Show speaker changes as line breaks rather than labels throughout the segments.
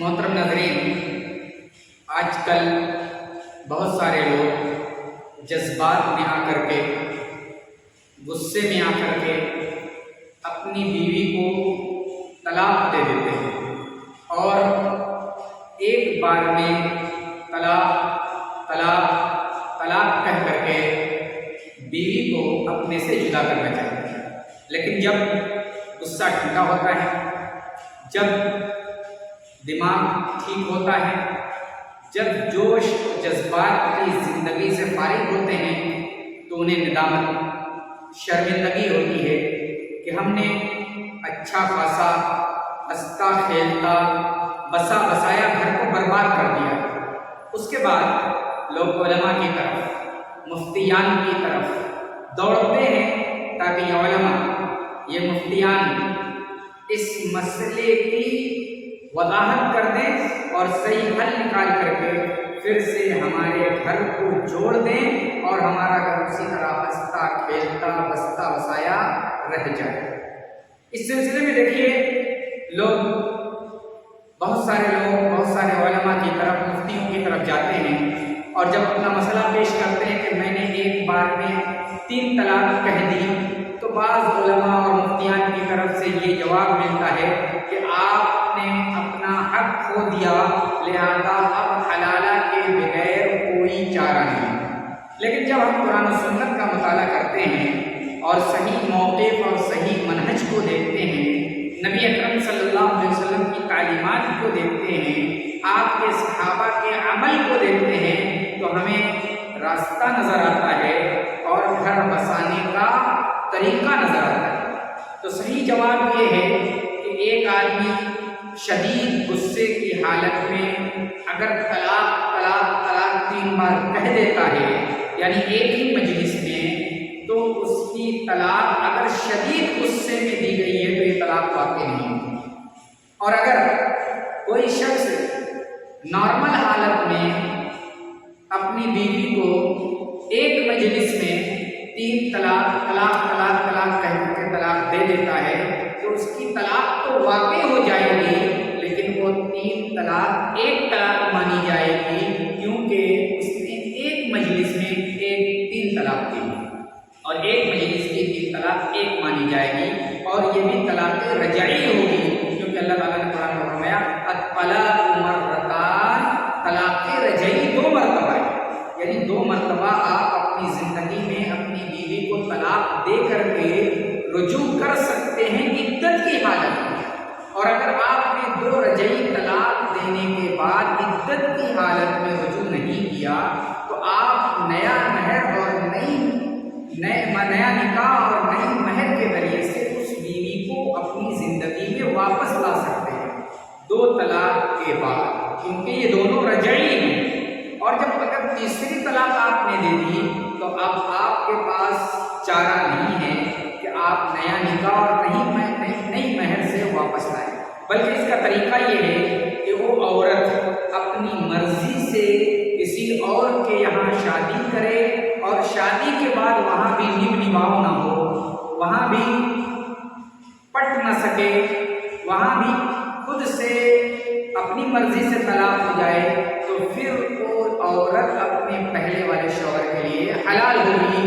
محترم ناظرین، آج کل بہت سارے لوگ جذبات میں آ کر کے، غصے میں آ کر کے اپنی بیوی کو طلاق دے دیتے ہیں اور ایک بار میں طلاق طلاق طلاق کہہ کر کے بیوی کو اپنے سے جدا کرنا چاہتے ہیں۔ لیکن جب غصہ ٹھنڈا ہوتا ہے، جب دماغ ٹھیک ہوتا ہے، جب جوش و جذبات کی زندگی سے فارغ ہوتے ہیں تو انہیں ندامت، شرمندگی ہوتی ہے کہ ہم نے اچھا خاصا ہنستا کھیلتا بسا بسایا گھر کو برباد کر دیا۔ اس کے بعد لوگ علماء کی طرف، مفتیان کی طرف دوڑتے ہیں تاکہ یہ علماء، یہ مفتیان اس مسئلے کی وضاحت کر دیں اور صحیح حل نکال کر کے پھر سے ہمارے گھر کو جوڑ دیں اور ہمارا گھر اسی طرح ہنستا کھیلتا بستا بسایا رہ جائے۔ اس سلسلے میں دیکھیے، بہت سارے علماء کی طرف، مفتیوں کی طرف جاتے ہیں اور جب اپنا مسئلہ پیش کرتے ہیں کہ میں نے ایک بار میں 3 طلاق کہہ دی، تو بعض علماء اور مفتیان کی طرف سے یہ جواب ملتا ہے کہ آپ نے اپنا حق کھو دیا، لہذا اب حلالہ کے بغیر کوئی چارہ نہیں۔ لیکن جب ہم قرآن و سنت کا مطالعہ کرتے ہیں اور صحیح موقف اور صحیح منہج کو دیکھتے ہیں، نبی اکرم صلی اللہ علیہ وسلم کی تعلیمات کو دیکھتے ہیں، آپ کے صحابہ کے عمل کو دیکھتے ہیں، تو ہمیں راستہ نظر آتا ہے اور گھر بسانے کا طریقہ نظر آتا ہے۔ تو صحیح جواب یہ ہے کہ ایک آدمی شدید غصے کی حالت میں اگر طلاق طلاق طلاق 3 بار کہہ دیتا ہے، یعنی ایک ہی مجلس میں، تو اس کی طلاق اگر شدید غصے میں دی گئی ہے تو یہ طلاق واقع نہیں ہوتی۔ اور اگر کوئی شخص نارمل حالت میں اپنی بیوی کو ایک مجلس میں 3 طلاق طلاق طلاق طلاق کہہ کے طلاق دے دیتا ہے تو اس کی طلاق تو واقع ہو جائے گی، لیکن وہ 3 طلاق ایک طلاق مانی جائے گی، کیونکہ اس نے ایک مجلس میں 3 طلاق دی اور ایک مجلس کی 3 طلاق ایک مانی جائے گی، اور یہ بھی طلاق رجعی ہوگی، کیونکہ اللہ تعالیٰ نے قرآن میں فرمایا الطلاق مرتان، طلاق رجعی 2 مرتبہ ہے، یعنی 2 مرتبہ آپ اپنی زندگی میں اپنی بیوی کو طلاق دے کر کے رجوع کر سکتے ہیں عدت کی حالت میں۔ اور اگر آپ نے 2 رجعی طلاق دینے کے بعد عدت کی حالت میں رجوع نہیں کیا تو آپ نیا مہر اور نیا نکاح اور نئی مہر کے ذریعے سے اس بیوی کو اپنی زندگی میں واپس لا سکتے ہیں 2 طلاق کے بعد، کیونکہ یہ دونوں رجعی ہیں۔ اور جب اگر تیسری طلاق آپ نے دے دی تو اب آپ کے پاس چارہ نہیں ہے کہ آپ نیا نکاح اور نئی مہر سے واپس لائیں، بلکہ اس کا طریقہ یہ ہے کہ وہ عورت اپنی مرضی سے کسی اور کے یہاں شادی کرے اور شادی کے بعد وہاں بھی نبھاؤ نہ ہو، وہاں بھی پٹ نہ سکے، وہاں بھی خود سے اپنی مرضی سے طلاق ہو جائے، تو پھر وہ عورت اپنے پہلے والے شوہر کے لیے حلال ہوگی،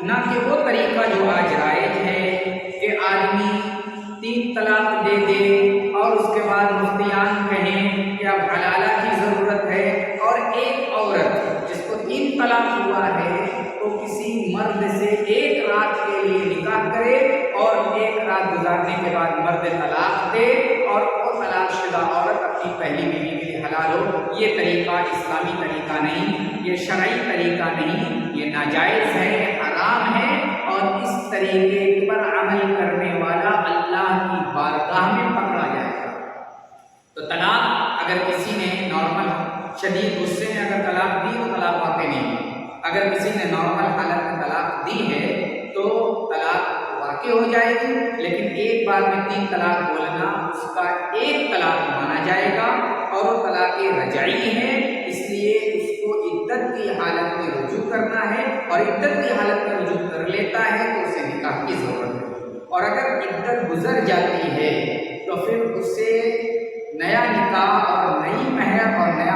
نہ کہ وہ طریقہ جو آج رائج ہے کہ آدمی 3 طلاق دے دے اور اس کے بعد مفتیان کہیں کہ اب حلالہ کی ضرورت ہے، اور ایک عورت جس کو 3 طلاق ہوا ہے تو کسی مرد سے ایک رات کے لیے نکاح کرے اور ایک رات گزارنے کے بعد مرد طلاق دے اور وہ طلاق شدہ عورت اپنی پہلی بیوی کے لیے حلال ہو۔ یہ طریقہ اسلامی طریقہ نہیں، یہ شرعی طریقہ نہیں، یہ ناجائز ہے، حرام ہے، اور اس طریقے پر عمل کرنے والا اللہ کی بارگاہ میں پکڑا جائے گا۔ تو طلاق اگر کسی نے نارمل شدید غصے میں اگر طلاق دی تو طلاق واقع نہیں ہے، اگر کسی نے نارمل حالت میں طلاق دی ہے تو طلاق واقع ہو جائے گی، لیکن ایک بار میں 3 طلاق بولنا اس کا ایک طلاق مانا جائے گا اور وہ طلاق رجعی ہے، اس لیے اس کو عدت کی حالت میں رجوع کرنا ہے، اور عدت کی حالت میں رجوع کر لیتا ہے تو اسے نکاح کی ضرورت ہے، اور اگر عدت گزر جاتی ہے تو پھر اسے نیا نکاح اور